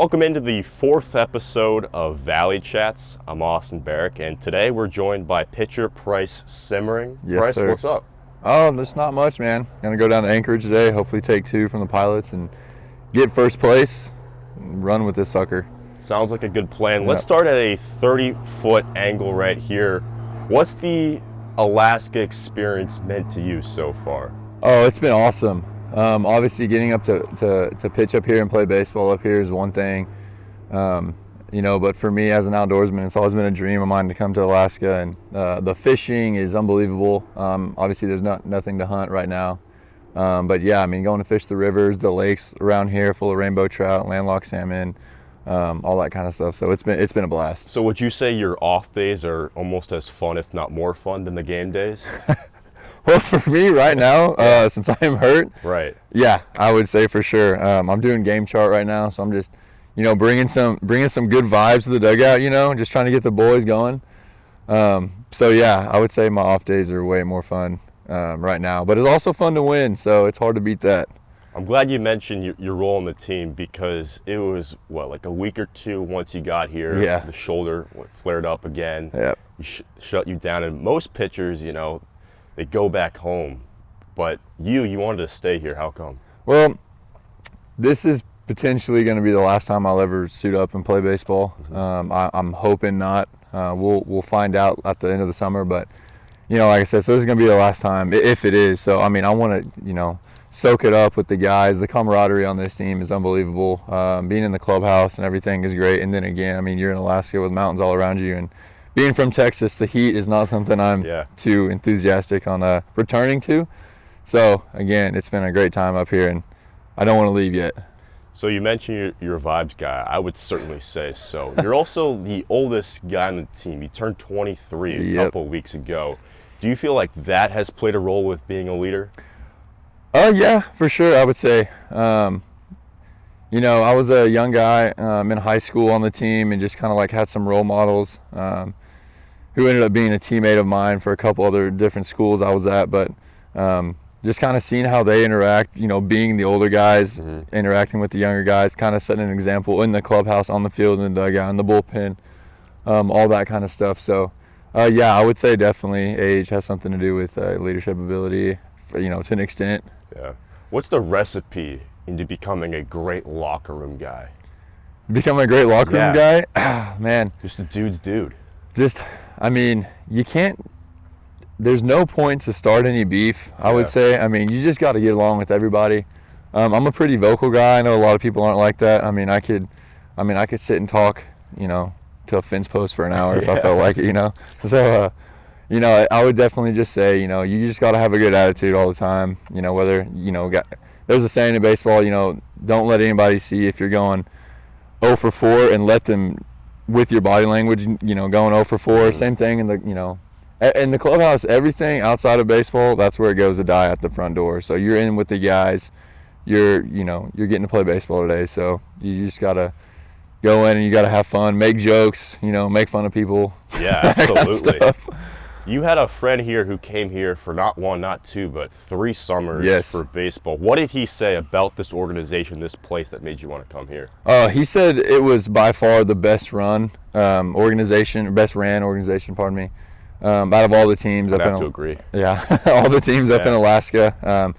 Welcome into the 4th episode of Valley Chats. I'm Austin Barach, and today we're joined by pitcher Price Siemering. Yes, Price, sir. what's up? Oh, there's not much, man. Gonna go down to Anchorage today, hopefully take 2 from the Pilots and get first place and run with this sucker. Sounds like a good plan. Let's start at a 30-foot angle right here. What's the Alaska experience meant to you so far? Oh, it's been awesome. Obviously, getting up to pitch up here and play baseball up here is one thing. But for me as an outdoorsman, it's always been a dream of mine to come to Alaska, and the fishing is unbelievable. Obviously, there's nothing to hunt right now. But yeah, I mean, going to fish the rivers, the lakes around here full of rainbow trout, landlocked salmon, all that kind of stuff. So it's been a blast. So would you say your off days are almost as fun, if not more fun, than the game days? Well, for me right now, since I'm hurt, Right. Yeah, I would say for sure. I'm doing game chart right now, so I'm just, bringing some good vibes to the dugout. Just trying to get the boys going. So yeah, I would say my off days are way more fun right now, but it's also fun to win, so it's hard to beat that. I'm glad you mentioned your role in the team, because it was, like a week or two once you got here, Yeah. the shoulder flared up again. Yep. Shut you down, and most pitchers, they go back home, but you wanted to stay here. How come? Well, this is potentially going to be the last time I'll ever suit up and play baseball. I'm hoping not. We'll find out at the end of the summer, but like I said, so this is going to be the last time if it is. So I mean, I want to soak it up with the guys. The camaraderie on this team is unbelievable. Being in the clubhouse and everything is great. And then again, I mean, you're in Alaska with mountains all around you, and being from Texas, the heat is not something I'm too enthusiastic on returning to. So again, it's been a great time up here, and I don't want to leave yet. So you mentioned you're a vibes guy. I would certainly say so. You're also the oldest guy on the team. You turned 23 a couple of weeks ago. Do you feel like that has played a role with being a leader? Yeah, for sure, I would say. I was a young guy in high school on the team, and just kind of like had some role models who ended up being a teammate of mine for a couple other different schools I was at. But just kind of seeing how they interact, being the older guys, interacting with the younger guys, kind of setting an example in the clubhouse, on the field, in the dugout, in the bullpen, all that kind of stuff. So, yeah, I would say definitely age has something to do with leadership ability, to an extent. Yeah. What's the recipe into becoming a great locker room guy? Becoming a great locker room guy? Man. Just a dude's dude. You can't, there's no point to start any beef, I would say. I mean, you just got to get along with everybody. I'm a pretty vocal guy. I know a lot of people aren't like that. I could sit and talk, to a fence post for an hour if I felt like it, So, I would definitely just say, you just got to have a good attitude all the time. There's a saying in baseball, don't let anybody see if you're going 0 for 4 and let them, with your body language, going 0 for 4. Same thing in the clubhouse. Everything outside of baseball, that's where it goes to die, at the front door. So you're in with the guys, you're getting to play baseball today. So you just gotta go in and you gotta have fun, make jokes, make fun of people. Yeah, absolutely. Kind of you had a friend here who came here for not 1, not 2, but 3 summers for baseball. What did he say about this organization, this place, that made you want to come here? He said it was by far the best ran organization, pardon me, out of all the teams. I'd have to agree. Yeah, all the teams up in Alaska.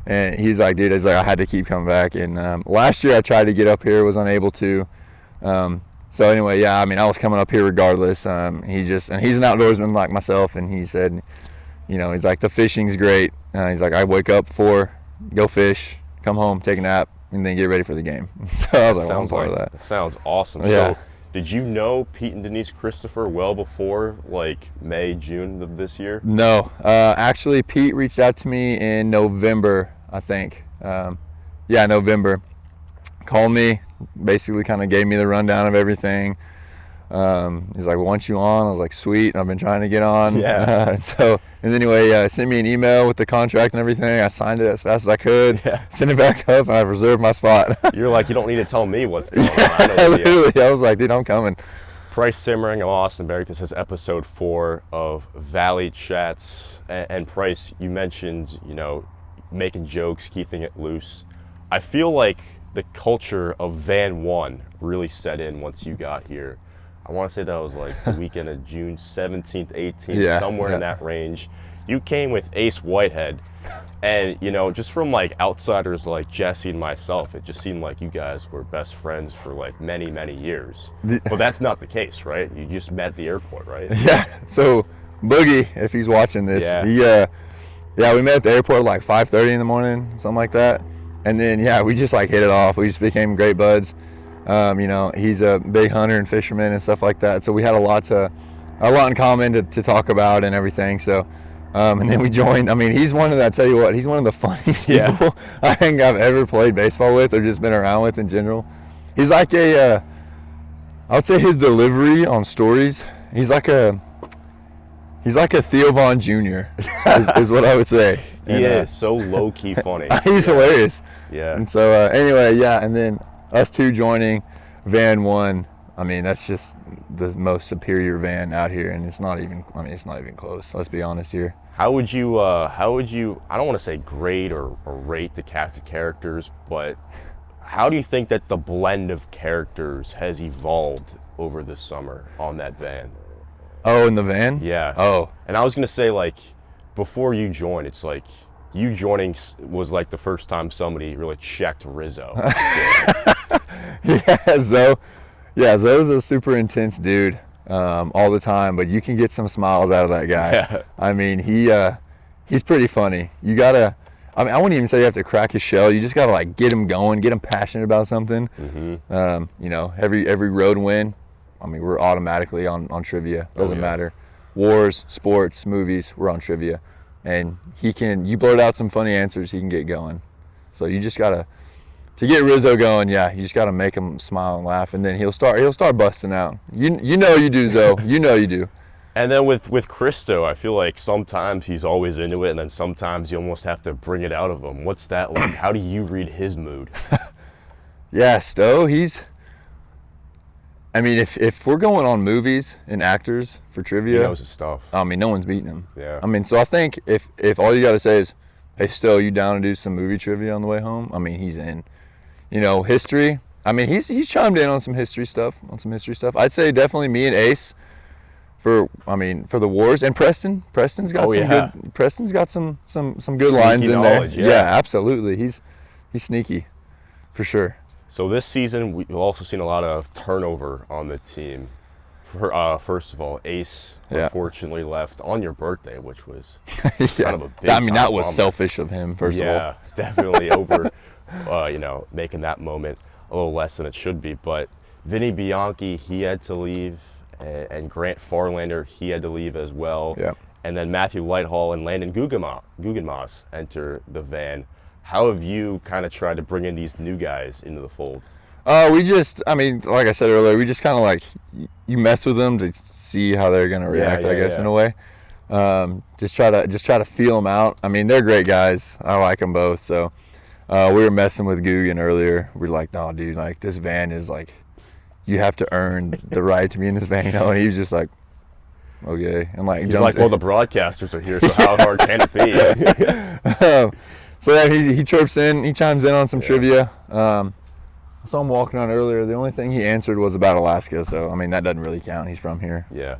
And he's like, dude, I had to keep coming back. And last year I tried to get up here, was unable to. So anyway, I was coming up here regardless. He's an outdoorsman like myself, and he said, he's like, the fishing's great. He's like, I wake up 4, go fish, come home, take a nap, and then get ready for the game. So I was like, well, I'm part of that. That sounds awesome. Yeah. So did you know Pete and Denise Christopher well before, like, May, June of this year? No. Actually, Pete reached out to me in November, I think. November. Called me, basically kind of gave me the rundown of everything. He's like, want you on? I was like, sweet. I've been trying to get on. Yeah. And anyway, sent me an email with the contract and everything. I signed it as fast as I could. Yeah. Sent it back up, and I reserved my spot. You're like, you don't need to tell me what's going on. I know Literally, I was like, dude, I'm coming. Price Siemering, I'm Austin Barach. This is episode 4 of Valley Chats. And Price, you mentioned, making jokes, keeping it loose. I feel like the culture of Van 1 really set in once you got here. I want to say that was like the weekend of June 17th, 18th, somewhere in that range. You came with Ace Whitehead, and just from like outsiders like Jesse and myself, it just seemed like you guys were best friends for like many, many years. But that's not the case, right? You just met at the airport, right? Yeah. So Boogie, if he's watching this, we met at the airport like 5:30 in the morning, something like that. And then we just like hit it off. We just became great buds. He's a big hunter and fisherman and stuff like that. So we had a lot in common to talk about and everything. So, and then we joined. I mean, he's one of the funniest people I think I've ever played baseball with or just been around with in general. He's like I would say his delivery on stories, he's like a Theo Von Jr. is what I would say. He is so low-key funny. He's hilarious. Yeah. And so anyway, and then us two joining Van 1, I mean, that's just the most superior van out here, and it's not even close. Let's be honest here. How would you I don't want to say grade or rate the cast of characters, but how do you think that the blend of characters has evolved over the summer on that van? Oh, in the van? Yeah. Oh. And I was going to say, like, before you joined, it's like you joining was like the first time somebody really checked Rizzo. Zoe's a super intense dude all the time, but you can get some smiles out of that guy. Yeah. I mean, he's pretty funny. I wouldn't even say you have to crack his shell. You just gotta like get him going, get him passionate about something. Mm-hmm. Every road win, I mean, we're automatically on trivia. Doesn't matter. Wars, sports, movies, we're on trivia. And you blurt out some funny answers, he can get going. So you just gotta, to get Rizzo going, you just gotta make him smile and laugh, and then he'll start busting out. You know you do, Zoe. You know you do. And then with Christo, I feel like sometimes he's always into it, and then sometimes you almost have to bring it out of him. What's that like? How do you read his mood? Stowe, I mean, if we're going on movies and actors for trivia, he knows his stuff. I mean, no one's beating him. Yeah. I mean, so I think if all you got to say is, hey, Stowe, you down to do some movie trivia on the way home? I mean, he's in. History. I mean, he's chimed in on some history stuff. I'd say definitely me and Ace for the wars, and Preston's got good. Preston's got some good sneaky lines in there. Yeah, absolutely. He's sneaky, for sure. So this season, we've also seen a lot of turnover on the team. First of all, Ace unfortunately left on your birthday, which was kind of a big that was selfish of him, first of all. Yeah, definitely over, making that moment a little less than it should be. But Vinny Bianchi, he had to leave, and Grant Farlander, he had to leave as well. Yeah. And then Matthew Lighthall and Landon Guggenmoss enter the van. How have you kind of tried to bring in these new guys into the fold? Like I said earlier, we just kind of like, you mess with them to see how they're going to react, I guess, in a way. Just try to feel them out. I mean, they're great guys. I like them both. So we were messing with Guggen earlier. We're like, no, dude, like this van is like, you have to earn the right to be in this van, And he was just like, okay. And like, he's like, well, the broadcasters are here, so how hard can it be? So he chirps in, he chimes in on some trivia. I saw him walking on earlier. The only thing he answered was about Alaska, so I mean that doesn't really count. He's from here. Yeah.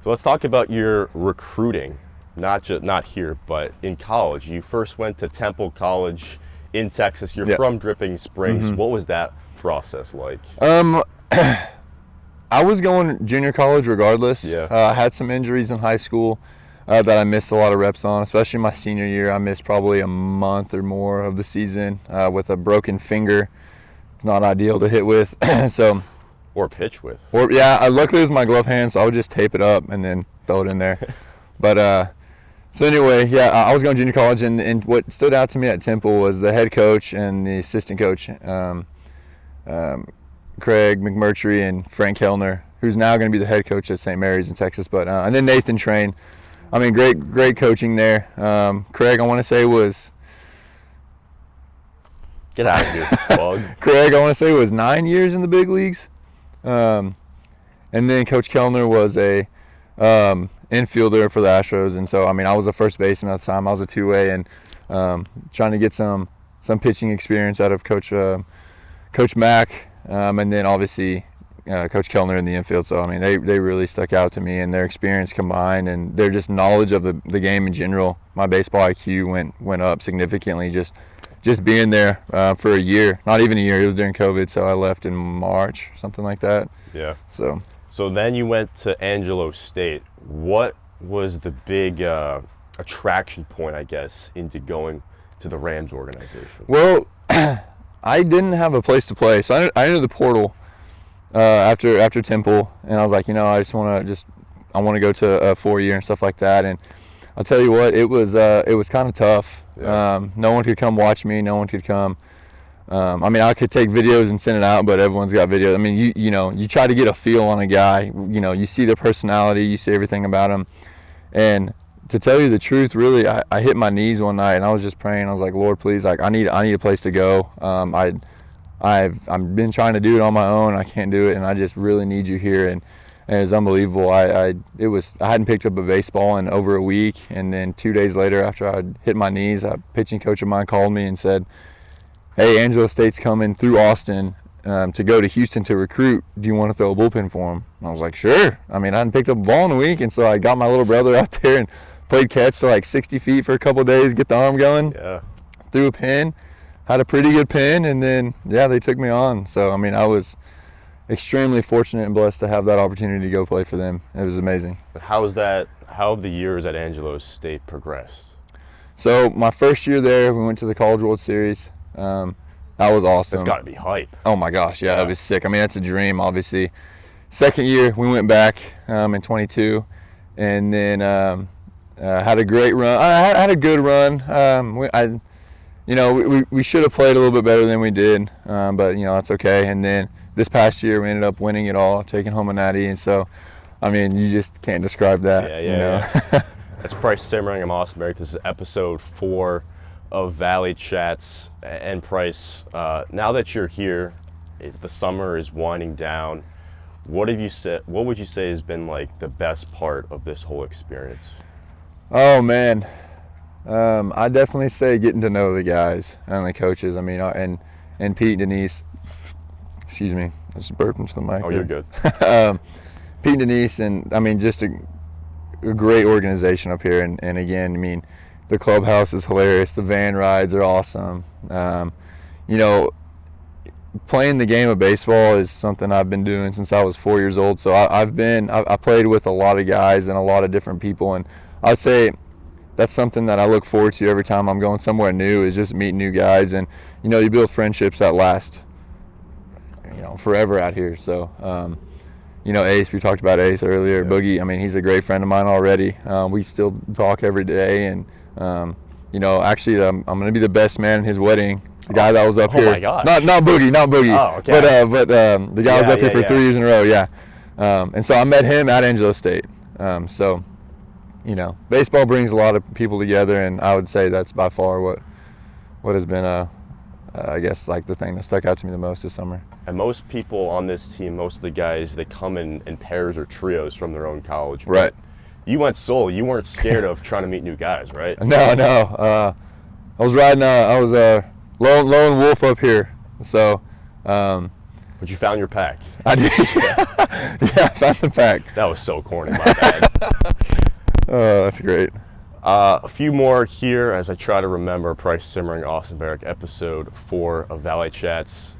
So let's talk about your recruiting, not here, but in college. You first went to Temple College in Texas. You're from Dripping Springs. Mm-hmm. What was that process like? I was going junior college regardless. Yeah. I had some injuries in high school that I missed a lot of reps on, especially my senior year. I missed probably a month or more of the season with a broken finger. It's not ideal to hit with, or pitch with. Luckily it was my glove hand, so I would just tape it up and then throw it in there. But so anyway, I was going to junior college, and what stood out to me at Temple was the head coach and the assistant coach, Craig McMurtry and Frank Hellner, who's now going to be the head coach at St. Mary's in Texas. But and then Nathan Train. I mean, great coaching there. Craig, I want to say was. Get out of here, plug. Craig, I want to say was 9 years in the big leagues. And then Coach Kellner was a infielder for the Astros. And so, I mean, I was a first baseman at the time. I was a two-way, and trying to get some pitching experience out of Coach Coach Mack, and then obviously Coach Kellner in the infield. So, I mean, they really stuck out to me, and their experience combined and their just knowledge of the game in general. My baseball IQ went up significantly just being there for a year. Not even a year. It was during COVID, so I left in March, something like that. Yeah. So then you went to Angelo State. What was the big attraction point, I guess, into going to the Rams organization? Well, I didn't have a place to play, so I entered the portal after Temple, and I was like, I just want to go to a 4-year and stuff like that. And I'll tell you what, it was kind of tough. Yeah. No one could come watch me. No one could come. I mean, I could take videos and send it out, but everyone's got videos. I mean, you try to get a feel on a guy. You see their personality, you see everything about him. And to tell you the truth, really, I hit my knees one night and I was just praying. I was like, Lord, please, like I need a place to go. I've been trying to do it on my own. I can't do it, and I just really need you here. And it was unbelievable. I hadn't picked up a baseball in over a week, and then 2 days later, after I hit my knees, a pitching coach of mine called me and said, "Hey, Angelo State's coming through Austin to go to Houston to recruit. Do you want to throw a bullpen for him?" And I was like, "Sure." I mean, I hadn't picked up a ball in a week, and so I got my little brother out there and played catch to like 60 feet for a couple of days, get the arm going. Yeah. Threw a pin, had a pretty good pin, and then they took me on. So I mean, I was extremely fortunate and blessed to have that opportunity to go play for them. It was amazing. How have the years at Angelo State progressed? So my first year there, we went to the College World Series. That was awesome. It's got to be hype. Oh my gosh, yeah, it was sick. I mean, that's a dream, obviously. Second year, we went back in 22, and then had a great run. I had a good run. We should have played a little bit better than we did, but that's okay. And then this past year, we ended up winning it all, taking home a natty, and so, I mean, you just can't describe that. Yeah. That's Price Siemering. I'm Austin Barach. This is episode 4 of Valley Chats. And Price, now that you're here, the summer is winding down. What would you say has been like the best part of this whole experience? Oh man, I definitely say getting to know the guys and the coaches. I mean, and Pete and Denise. Excuse me, I just burped into the mic. Oh, there. You're good. Pete and Denise, and I mean, just a great organization up here. And again, I mean, the clubhouse is hilarious. The van rides are awesome. Playing the game of baseball is something I've been doing since I was 4 years old. So I played with a lot of guys and a lot of different people, and I'd say that's something that I look forward to every time I'm going somewhere new, is just meeting new guys. And you build friendships that last forever out here. So Ace, we talked about Ace earlier. Yeah. Boogie, I mean, he's a great friend of mine already. We still talk every day, and actually I'm going to be the best man in his wedding. The guy that was up here. Oh my gosh. Not Boogie. Oh, okay. But the guy was up here for 3 years in a row. Yeah. And so I met him at Angelo State. So baseball brings a lot of people together, and I would say that's by far what has been I guess like the thing that stuck out to me the most this summer. And most people on this team, most of the guys, they come in pairs or trios from their own college. Right. You went solo. You weren't scared of trying to meet new guys, right? No. I was riding. I was lone wolf up here. So. But you found your pack. I did. Yeah, I found the pack. That was so corny, my bad. Oh, that's great. A few more here as I try to remember. Price Siemering, Austin Barach, episode 4 of Valley Chats.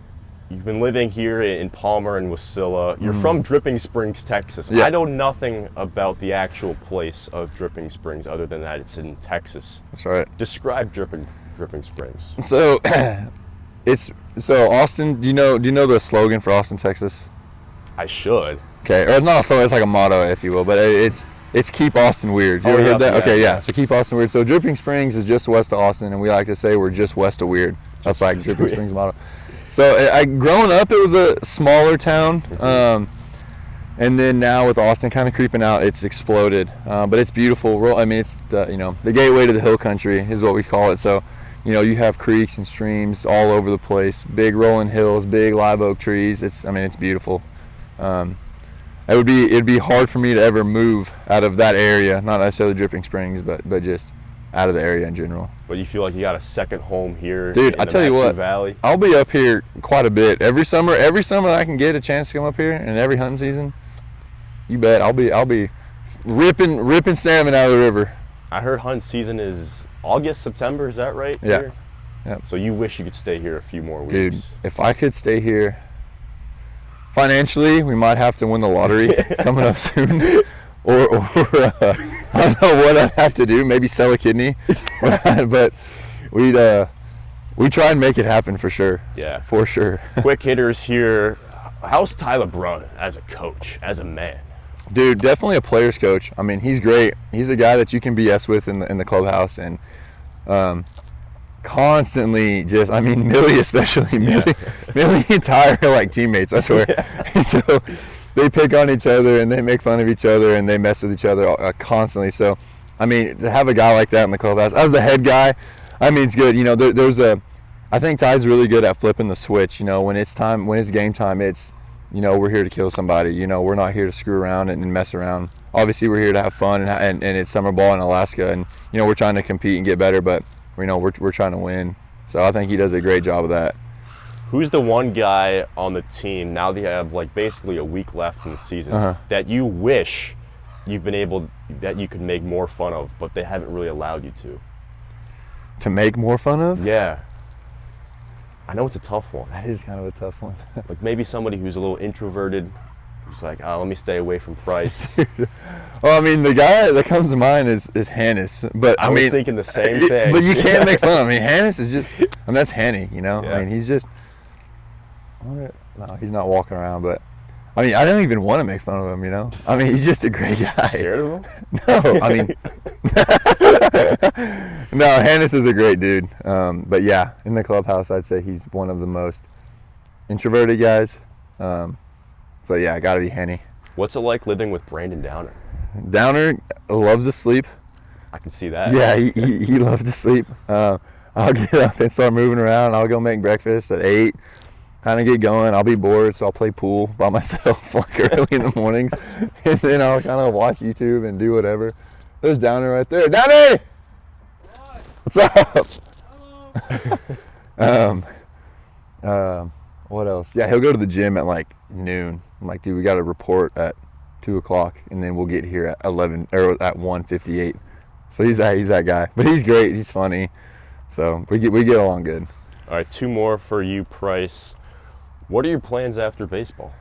You've been living here in Palmer and Wasilla. You're from Dripping Springs, Texas. Yeah. I know nothing about the actual place of Dripping Springs other than that it's in Texas. That's right. Describe Dripping Springs. So, Austin. Do you know the slogan for Austin, Texas? I should. Okay, or no, so it's like a motto, if you will, but it's keep Austin weird. You ever heard that? Yeah, okay, yeah. So keep Austin weird. So Dripping Springs is just west of Austin, and we like to say we're just west of weird. That's like Dripping Springs motto. So growing up, it was a smaller town, and then now with Austin kind of creeping out, it's exploded. But it's beautiful. I mean, it's the gateway to the hill country is what we call it. So, you have creeks and streams all over the place, big rolling hills, big live oak trees. It's beautiful. It'd be hard for me to ever move out of that area, not necessarily Dripping Springs, but just out of the area in general. But you feel like you got a second home here, Dude, in I the tell you Mat-Su what, Valley? I'll be up here quite a bit every summer. Every summer I can get a chance to come up here, and every hunting season, you bet I'll be ripping salmon out of the river. I heard hunt season is August, September. Is that right? Yeah. Here? Yep. So you wish you could stay here a few more weeks. Dude, if I could stay here, financially, we might have to win the lottery coming up soon. Or I don't know what I'd have to do. Maybe sell a kidney. But we try and make it happen for sure. Yeah. For sure. Quick hitters here. How's Tyler Brun as a coach, as a man? Dude, definitely a player's coach. I mean, he's great. He's a guy that you can BS with in the clubhouse, and constantly just, I mean, Millie especially, Millie entire like teammates, I swear. Yeah. And so they pick on each other and they make fun of each other and they mess with each other constantly. So, I mean, to have a guy like that in the clubhouse as the head guy, I mean, it's good. You know, I think Ty's really good at flipping the switch. You know, when it's game time, it's, you know, we're here to kill somebody. You know, we're not here to screw around and mess around. Obviously, we're here to have fun and it's summer ball in Alaska, and you know, we're trying to compete and get better, but you know, we're trying to win. So I think he does a great job of that. Who's the one guy on the team, now that you have like basically a week left in the season, that you wish that you could make more fun of, but they haven't really allowed you to? To make more fun of? Yeah. I know it's a tough one. That is kind of a tough one. Like maybe somebody who's a little introverted, who's like, oh, let me stay away from Price. Well, I mean, the guy that comes to mind is Hannes. But I was thinking the same thing. But you can't make fun of him. I mean, Hannes is just, I mean, that's Hanny, you know? Yeah. I mean, he's just, no, he's not walking around, but I mean, I don't even want to make fun of him, you know? I mean, he's just a great guy. Scared of him? No, I mean, no, Hannes is a great dude. But yeah, in the clubhouse, I'd say he's one of the most introverted guys. So yeah, gotta be Henny. What's it like living with Brandon Downer? Downer loves to sleep. I can see that. Yeah, he loves to sleep. I'll get up and start moving around. I'll go make breakfast at 8, kind of get going. I'll be bored, so I'll play pool by myself like early in the mornings. And then I'll kind of watch YouTube and do whatever. There's Downer right there. Downy! What's up? What else? Yeah, he'll go to the gym at like noon. I'm like, dude, we got a report at 2 o'clock, and then we'll get here at 11 or at 1:58. So he's that guy, but he's great. He's funny, so we get along good. All right, 2 more for you, Price. What are your plans after baseball?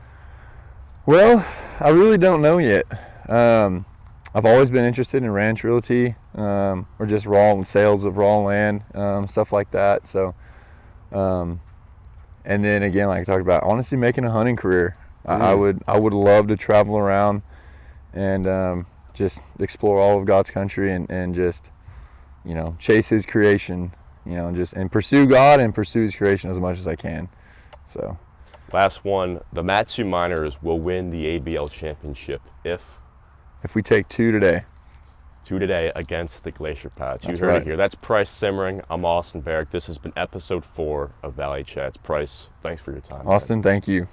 Well, I really don't know yet. I've always been interested in ranch realty, or just sales of raw land, stuff like that. So, and then again, like I talked about, honestly, making a hunting career. I would love to travel around and just explore all of God's country and just, you know, chase His creation, you know, and pursue God and pursue His creation as much as I can. So, last one: the Mat-Su Miners will win the ABL championship if we take 2 today. 2 today against the Glacier Pats. You That's heard right. it here. That's Price Simmering. I'm Austin Barach. This has been episode 4 of Valley Chats. Price, thanks for your time. Austin, thank you.